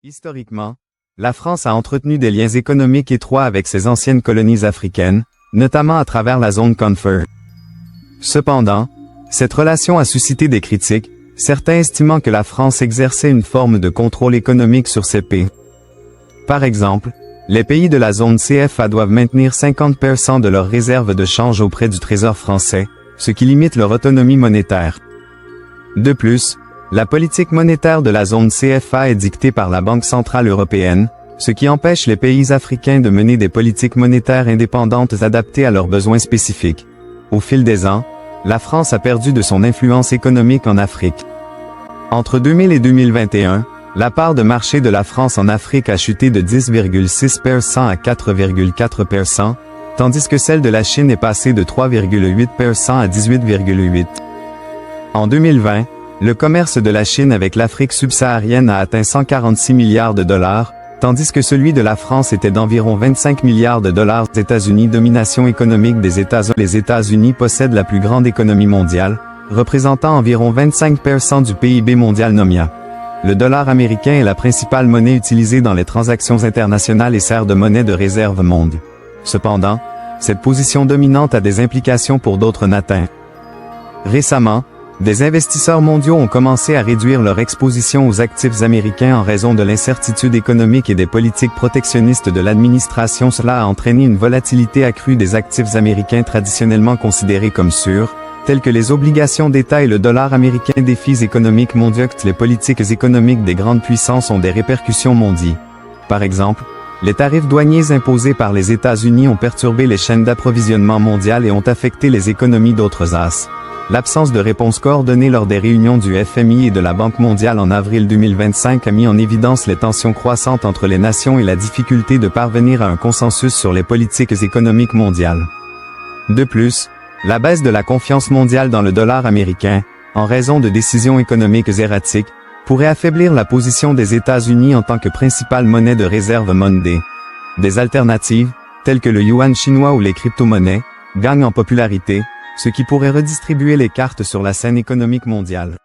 Historiquement, la France a entretenu des liens économiques étroits avec ses anciennes colonies africaines, notamment à travers la zone Confer. Cependant, cette relation a suscité des critiques, certains estimant que la France exerçait une forme de contrôle économique sur ces pays. Par exemple, les pays de la zone CFA doivent maintenir 50% de leurs réserves de change auprès du Trésor français, ce qui limite leur autonomie monétaire. De plus, la politique monétaire de la zone CFA est dictée par la Banque centrale européenne, ce qui empêche les pays africains de mener des politiques monétaires indépendantes adaptées à leurs besoins spécifiques. Au fil des ans, la France a perdu de son influence économique en Afrique. Entre 2000 et 2021, la part de marché de la France en Afrique a chuté de 10,6% à 4,4%, tandis que celle de la Chine est passée de 3,8% à 18,8%. En 2020, le commerce de la Chine avec l'Afrique subsaharienne a atteint 146 milliards de dollars, tandis que celui de la France était d'environ 25 milliards de dollars. États-Unis, domination économique des États-Unis. Les États-Unis possèdent la plus grande économie mondiale, représentant environ 25% du PIB mondial nominal. Le dollar américain est la principale monnaie utilisée dans les transactions internationales et sert de monnaie de réserve mondiale. Cependant, cette position dominante a des implications pour d'autres nations. Récemment, des investisseurs mondiaux ont commencé à réduire leur exposition aux actifs américains en raison de l'incertitude économique et des politiques protectionnistes de l'administration. Cela a entraîné une volatilité accrue des actifs américains traditionnellement considérés comme sûrs, tels que les obligations d'État et le dollar américain. Défis économiques mondiaux. Les politiques économiques des grandes puissances ont des répercussions mondiales. Par exemple, les tarifs douaniers imposés par les États-Unis ont perturbé les chaînes d'approvisionnement mondiales et ont affecté les économies d'autres as. L'absence de réponse coordonnée lors des réunions du FMI et de la Banque mondiale en avril 2025 a mis en évidence les tensions croissantes entre les nations et la difficulté de parvenir à un consensus sur les politiques économiques mondiales. De plus, la baisse de la confiance mondiale dans le dollar américain, en raison de décisions économiques erratiques, pourrait affaiblir la position des États-Unis en tant que principale monnaie de réserve mondiale. Des alternatives, telles que le yuan chinois ou les crypto-monnaies, gagnent en popularité, ce qui pourrait redistribuer les cartes sur la scène économique mondiale.